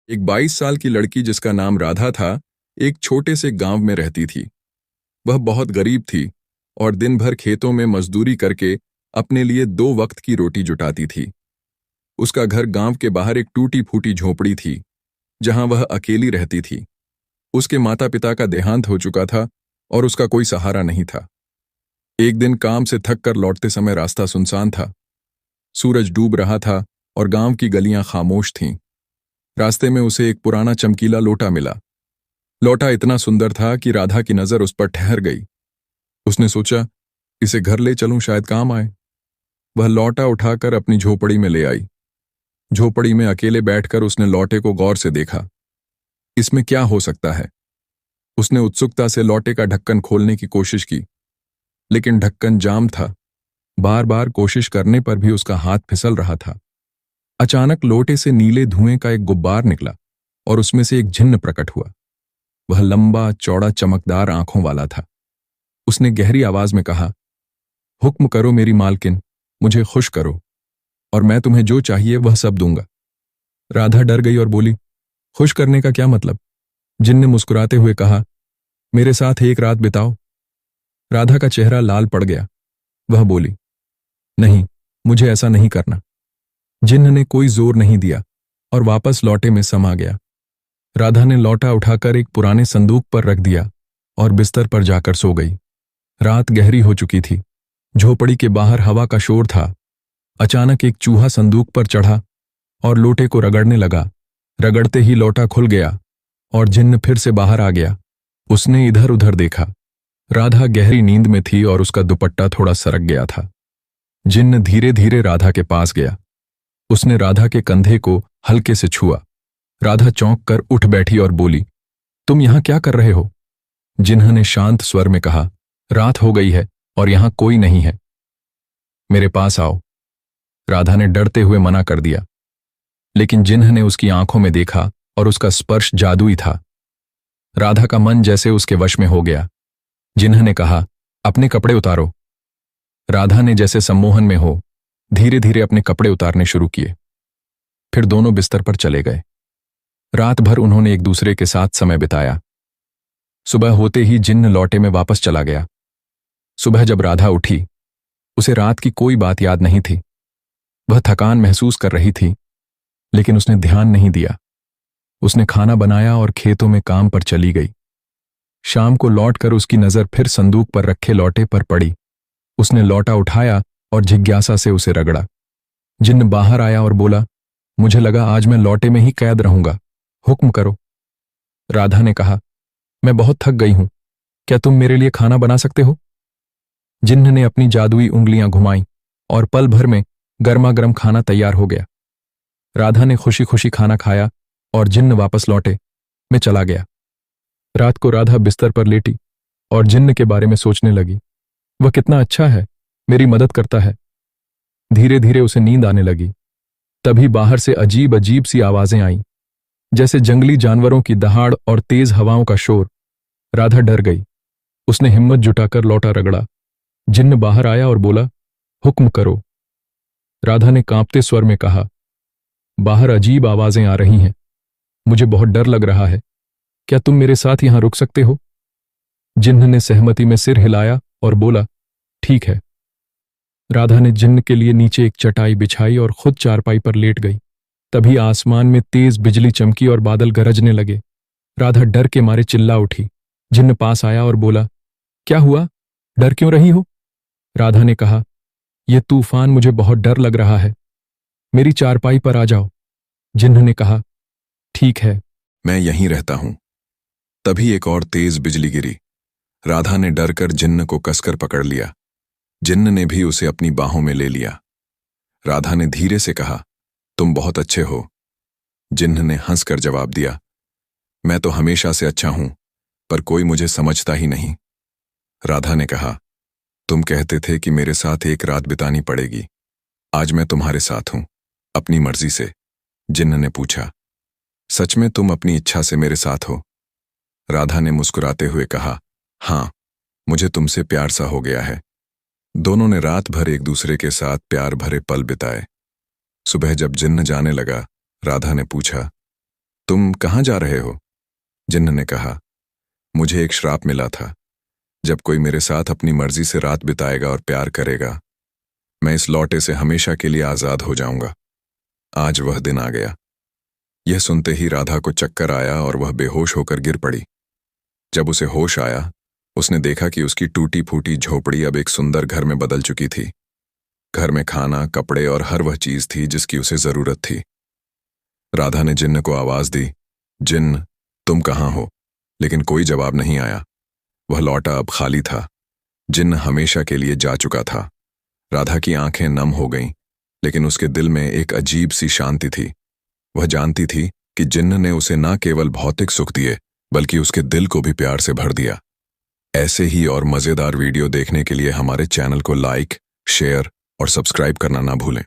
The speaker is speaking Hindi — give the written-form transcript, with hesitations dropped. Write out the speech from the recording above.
एक 22 साल की लड़की जिसका नाम राधा था, एक छोटे से गांव में रहती थी। वह बहुत गरीब थी और दिन भर खेतों में मजदूरी करके अपने लिए 2 वक्त की रोटी जुटाती थी। उसका घर गांव के बाहर एक टूटी फूटी झोपड़ी थी, जहां वह अकेली रहती थी। उसके माता पिता का देहांत हो चुका था और उसका कोई सहारा नहीं था। एक दिन काम से थक कर लौटते समय रास्ता सुनसान था। सूरज डूब रहा था और गांव की गलियां खामोश थीं। रास्ते में उसे एक पुराना चमकीला लोटा मिला। लौटा इतना सुंदर था कि राधा की नजर उस पर ठहर गई। उसने सोचा, इसे घर ले चलूं, शायद काम आए। वह लौटा उठाकर अपनी झोपड़ी में ले आई। झोपड़ी में अकेले बैठकर उसने लौटे को गौर से देखा। इसमें क्या हो सकता है? उसने उत्सुकता से लौटे का ढक्कन खोलने की कोशिश की, लेकिन ढक्कन जाम था। बार बार कोशिश करने पर भी उसका हाथ फिसल रहा था। अचानक लोटे से नीले धुएं का एक गुब्बार निकला और उसमें से एक जिन्न प्रकट हुआ। वह लंबा चौड़ा चमकदार आंखों वाला था। उसने गहरी आवाज में कहा, हुक्म करो मेरी मालकिन, मुझे खुश करो और मैं तुम्हें जो चाहिए वह सब दूंगा। राधा डर गई और बोली, खुश करने का क्या मतलब? जिन्न ने मुस्कुराते हुए कहा, मेरे साथ एक रात बिताओ। राधा का चेहरा लाल पड़ गया। वह बोली, नहीं, मुझे ऐसा नहीं करना। जिन्न ने कोई जोर नहीं दिया और वापस लौटे में समा गया। राधा ने लौटा उठाकर एक पुराने संदूक पर रख दिया और बिस्तर पर जाकर सो गई। रात गहरी हो चुकी थी। झोपड़ी के बाहर हवा का शोर था। अचानक एक चूहा संदूक पर चढ़ा और लोटे को रगड़ने लगा। रगड़ते ही लोटा खुल गया और जिन्न फिर से बाहर आ गया। उसने इधर उधर देखा। राधा गहरी नींद में थी और उसका दुपट्टा थोड़ा सरक गया था। जिन्न धीरे धीरे राधा के पास गया। उसने राधा के कंधे को हल्के से छुआ। राधा चौंक कर उठ बैठी और बोली, तुम यहां क्या कर रहे हो? जिन्न ने शांत स्वर में कहा, रात हो गई है और यहां कोई नहीं है, मेरे पास आओ। राधा ने डरते हुए मना कर दिया, लेकिन जिन्न ने उसकी आंखों में देखा और उसका स्पर्श जादुई था। राधा का मन जैसे उसके वश में हो गया। जिन्न ने कहा, अपने कपड़े उतारो। राधा ने जैसे सम्मोहन में हो धीरे धीरे अपने कपड़े उतारने शुरू किए। फिर दोनों बिस्तर पर चले गए। रात भर उन्होंने एक दूसरे के साथ समय बिताया। सुबह होते ही जिन्न लौटे में वापस चला गया। सुबह जब राधा उठी, उसे रात की कोई बात याद नहीं थी। वह थकान महसूस कर रही थी, लेकिन उसने ध्यान नहीं दिया। उसने खाना बनाया और खेतों में काम पर चली गई। शाम को लौटकर उसकी नजर फिर संदूक पर रखे लौटे पर पड़ी। उसने लौटा उठाया और जिज्ञासा से उसे रगड़ा। जिन्न बाहर आया और बोला, मुझे लगा आज मैं लौटे में ही कैद रहूंगा, हुक्म करो। राधा ने कहा, मैं बहुत थक गई हूं, क्या तुम मेरे लिए खाना बना सकते हो? जिन्न ने अपनी जादुई उंगलियां घुमाई और पल भर में गर्मा गर्म खाना तैयार हो गया। राधा ने खुशी खुशी खाना खाया और जिन्न वापस लौटे में चला गया। रात को राधा बिस्तर पर लेटी और जिन्न के बारे में सोचने लगी। वह कितना अच्छा है, मेरी मदद करता है। धीरे धीरे उसे नींद आने लगी। तभी बाहर से अजीब अजीब सी आवाजें आईं, जैसे जंगली जानवरों की दहाड़ और तेज हवाओं का शोर। राधा डर गई। उसने हिम्मत जुटाकर लौटा रगड़ा। जिन्न बाहर आया और बोला, हुक्म करो। राधा ने कांपते स्वर में कहा, बाहर अजीब आवाजें आ रही हैं, मुझे बहुत डर लग रहा है, क्या तुम मेरे साथ यहां रुक सकते हो? जिन्न ने सहमति में सिर हिलाया और बोला, ठीक है। राधा ने जिन्न के लिए नीचे एक चटाई बिछाई और खुद चारपाई पर लेट गई। तभी आसमान में तेज बिजली चमकी और बादल गरजने लगे। राधा डर के मारे चिल्ला उठी। जिन्न पास आया और बोला, क्या हुआ, डर क्यों रही हो? राधा ने कहा, यह तूफान, मुझे बहुत डर लग रहा है, मेरी चारपाई पर आ जाओ। जिन्न ने कहा, ठीक है, मैं यहीं रहता हूं। तभी एक और तेज बिजली गिरी। राधा ने डर कर जिन्न को कसकर पकड़ लिया। जिन्न ने भी उसे अपनी बाहों में ले लिया। राधा ने धीरे से कहा, तुम बहुत अच्छे हो। जिन्न ने हंसकर जवाब दिया, मैं तो हमेशा से अच्छा हूं, पर कोई मुझे समझता ही नहीं। राधा ने कहा, तुम कहते थे कि मेरे साथ एक रात बितानी पड़ेगी, आज मैं तुम्हारे साथ हूं, अपनी मर्जी से। जिन्न ने पूछा, सच में तुम अपनी इच्छा से मेरे साथ हो? राधा ने मुस्कुराते हुए कहा, हाँ, मुझे तुमसे प्यार सा हो गया है। दोनों ने रात भर एक दूसरे के साथ प्यार भरे पल बिताए। सुबह जब जिन्न जाने लगा, राधा ने पूछा, तुम कहाँ जा रहे हो? जिन्न ने कहा, मुझे एक श्राप मिला था। जब कोई मेरे साथ अपनी मर्जी से रात बिताएगा और प्यार करेगा, मैं इस लौटे से हमेशा के लिए आजाद हो जाऊंगा। आज वह दिन आ गया। यह सुनते ही राधा को चक्कर आया और वह बेहोश होकर गिर पड़ी। जब उसे होश आया, उसने देखा कि उसकी टूटी फूटी झोपड़ी अब एक सुंदर घर में बदल चुकी थी। घर में खाना, कपड़े और हर वह चीज थी जिसकी उसे जरूरत थी। राधा ने जिन्न को आवाज दी, जिन्न, तुम कहाँ हो? लेकिन कोई जवाब नहीं आया। वह लौटा अब खाली था। जिन्न हमेशा के लिए जा चुका था। राधा की आंखें नम हो गईं, लेकिन उसके दिल में एक अजीब सी शांति थी। वह जानती थी कि जिन्न ने उसे न केवल भौतिक सुख दिए, बल्कि उसके दिल को भी प्यार से भर दिया। ऐसे ही और मजेदार वीडियो देखने के लिए हमारे चैनल को लाइक, शेयर और सब्सक्राइब करना ना भूलें।